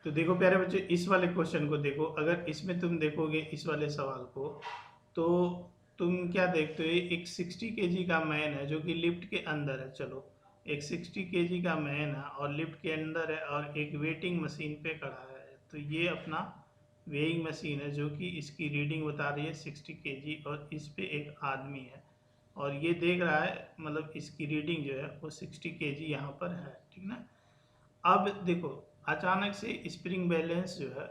तो देखो प्यारे बच्चों, इस वाले क्वेश्चन को देखो, अगर इसमें तुम देखोगे इस वाले सवाल को, तो तुम क्या देखते हो, एक 60 केजी का मैन है जो कि लिफ्ट के अंदर है। चलो, एक 60 केजी का मैन है और लिफ्ट के अंदर है और एक वेटिंग मशीन पे खड़ा है। तो ये अपना वेइंग मशीन है जो कि इसकी रीडिंग बता रही है 60 केजी, और इस पे एक आदमी है और ये देख रहा है, मतलब इसकी रीडिंग जो है वो 60 केजी यहाँ पर है, ठीक ना। अब देखो, अचानक से स्प्रिंग बैलेंस जो है,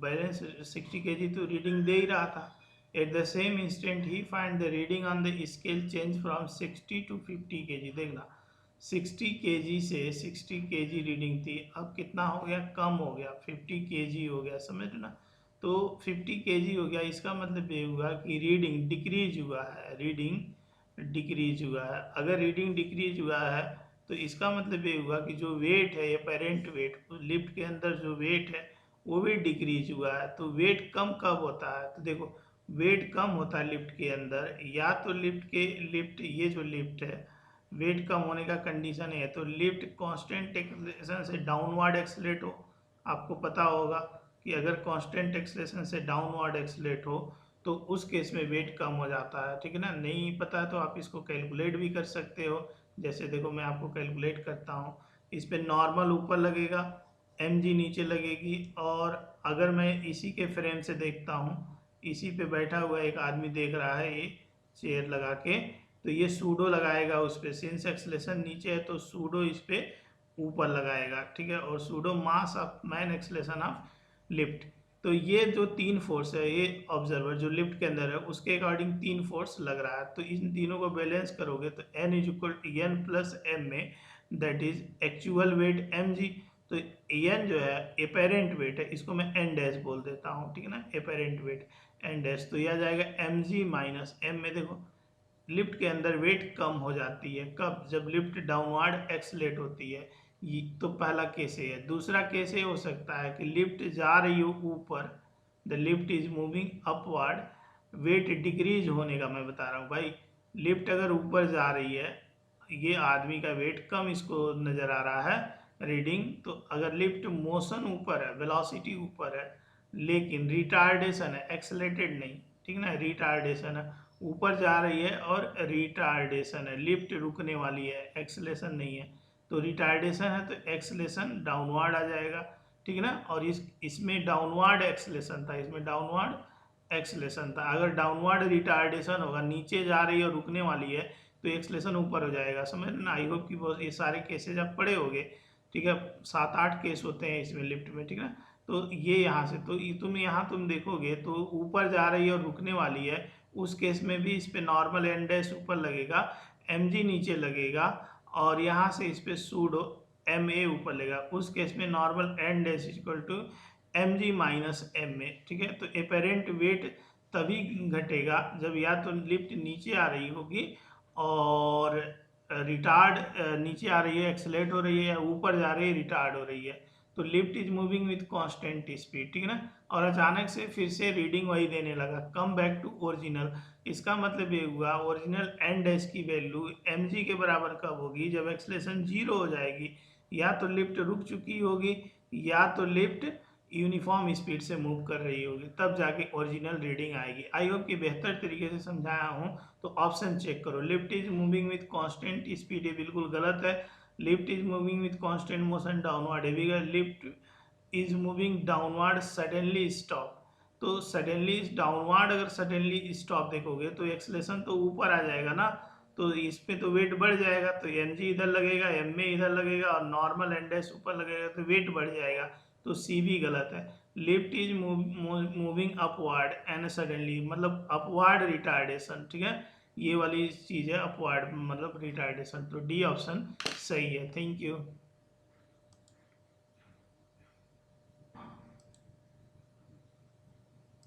बैलेंस 60 केजी तो रीडिंग दे ही रहा था। एट द सेम इंस्टेंट ही find the reading on the scale change from 60 to 50 kg. देखना, 60 केजी से 60 केजी रीडिंग थी, अब कितना हो गया, कम हो गया, 50 केजी हो गया, समझ ना। तो 50 केजी हो गया, इसका मतलब ये हुआ कि रीडिंग डिक्रीज हुआ है, रीडिंग डिक्रीज हुआ है। अगर रीडिंग डिक्रीज हुआ है तो इसका मतलब ये हुआ कि जो वेट है, ये पेरेंट वेट, लिफ्ट के अंदर जो वेट है वो भी डिक्रीज हुआ है। तो वेट कम कब होता है, तो देखो, वेट कम होता है लिफ्ट के अंदर, या तो लिफ्ट ये जो लिफ्ट है, वेट कम होने का कंडीशन है तो लिफ्ट कांस्टेंट एक्सेलरेशन से डाउनवर्ड एक्सलेट हो। आपको पता होगा कि अगर कांस्टेंट एक्सेलरेशन से डाउनवर्ड एक्सलेट हो तो उस केस में वेट कम हो जाता है, ठीक है ना। नहीं पता है तो आप इसको कैलकुलेट भी कर सकते हो। जैसे देखो, मैं आपको कैलकुलेट करता हूँ। इस पे नॉर्मल ऊपर लगेगा, mg नीचे लगेगी, और अगर मैं इसी के फ्रेम से देखता हूँ, इसी पे बैठा हुआ एक आदमी देख रहा है, ये चेयर लगा के, तो ये सूडो लगाएगा उस पे, सिंस एक्सलेशन नीचे है तो सूडो इस पे ऊपर लगाएगा, ठीक है। और pseudo mass of man acceleration of lift. तो ये जो तीन फोर्स है, ये ऑब्जर्वर जो लिफ्ट के अंदर है उसके अकॉर्डिंग तीन फोर्स लग रहा है। तो इन तीनों को बैलेंस करोगे तो n is equal to n plus m में, that is actual weight mg। तो n जो है अपेरेंट वेट है, इसको मैं n डैश बोल देता हूँ, ठीक है ना, अपेरेंट वेट n डैश। तो यह आ जाएगा mg माइनस m में। देखो, लिफ्ट के अंदर वेट कम हो जाती है कब, जब लिफ्ट डाउनवर्ड एक्सलेट होती है। ये तो पहला केस है। दूसरा केस ये हो सकता है कि लिफ्ट जा रही हो ऊपर, the lift is moving upward, weight decrease होने का मैं बता रहा हूँ भाई। लिफ्ट अगर ऊपर जा रही है, ये आदमी का वेट कम इसको नजर आ रहा है रीडिंग, तो अगर लिफ्ट मोशन ऊपर है, वेलोसिटी ऊपर है, लेकिन रिटार्डेशन है, एक्सलेटेड नहीं, ठीक ना, रिटार्डेशन है, ऊपर जा रही है और रिटार्डेशन है, लिफ्ट रुकने वाली है, एक्सलेशन नहीं है। तो रिटार्डेशन है तो एक्सलेशन डाउनवर्ड आ जाएगा, ठीक है ना। और इसमें डाउनवर्ड एक्सलेशन था, इसमें डाउनवर्ड एक्सलेशन था। अगर डाउनवर्ड रिटार्डेशन होगा, नीचे जा रही है और रुकने वाली है, तो एक्सलेशन ऊपर हो जाएगा, समझ ना। आई होप कि बहुत ये सारे केसेज आप पढ़े होंगे, ठीक है। 7-8 केस होते हैं इसमें लिफ्ट में, ठीक है। तो ये यहाँ से, तो तुम देखोगे तो ऊपर जा रही है और रुकने वाली है, उस केस में भी इस पे नॉर्मल एन डैश ऊपर लगेगा, mg नीचे लगेगा, और यहाँ से इस पे सूडो ma ऊपर लगेगा। उस केस में normal N dash equal to mg minus ma, ठीक है। तो अपेरेंट वेट तभी घटेगा जब या तो लिफ्ट नीचे आ रही होगी और रिटार्ड नीचे आ रही है, एक्सलेट हो रही है, ऊपर जा रही है, रिटार्ड हो रही है। तो lift is moving with constant speed, ठीक है ना। और अचानक से फिर से रीडिंग वही देने लगा, कम बैक टू ओरिजिनल। इसका मतलब ये हुआ ओरिजिनल एन डैश की वैल्यू mg के बराबर कब होगी, जब एक्सलेशन 0 हो जाएगी, या तो लिफ्ट रुक चुकी होगी, या तो लिफ्ट यूनिफॉर्म स्पीड से मूव कर रही होगी, तब जाके ओरिजिनल रीडिंग आएगी। आई होप कि बेहतर तरीके से समझाया हूँ। तो ऑप्शन चेक करो, lift is moving with constant speed, ये बिल्कुल गलत है। Lift is moving with constant motion downward, ये भी lift is moving downward suddenly stop. तो सडनली डाउनवर्ड, अगर सडनली स्टॉप देखोगे तो एक्सलेशन तो ऊपर आ जाएगा ना, तो इसमें तो वेट बढ़ जाएगा, तो mg इधर लगेगा, ma इधर लगेगा, और नॉर्मल एन डैश ऊपर लगेगा, तो वेट बढ़ जाएगा। तो सी भी गलत है। Lift is moving upward and suddenly, मतलब अपवर्ड रिटार्डेशन, ठीक है। ये वाली चीज है अपवर्ड मतलब रिटार्डेशन। तो डी ऑप्शन सही है। Thank you.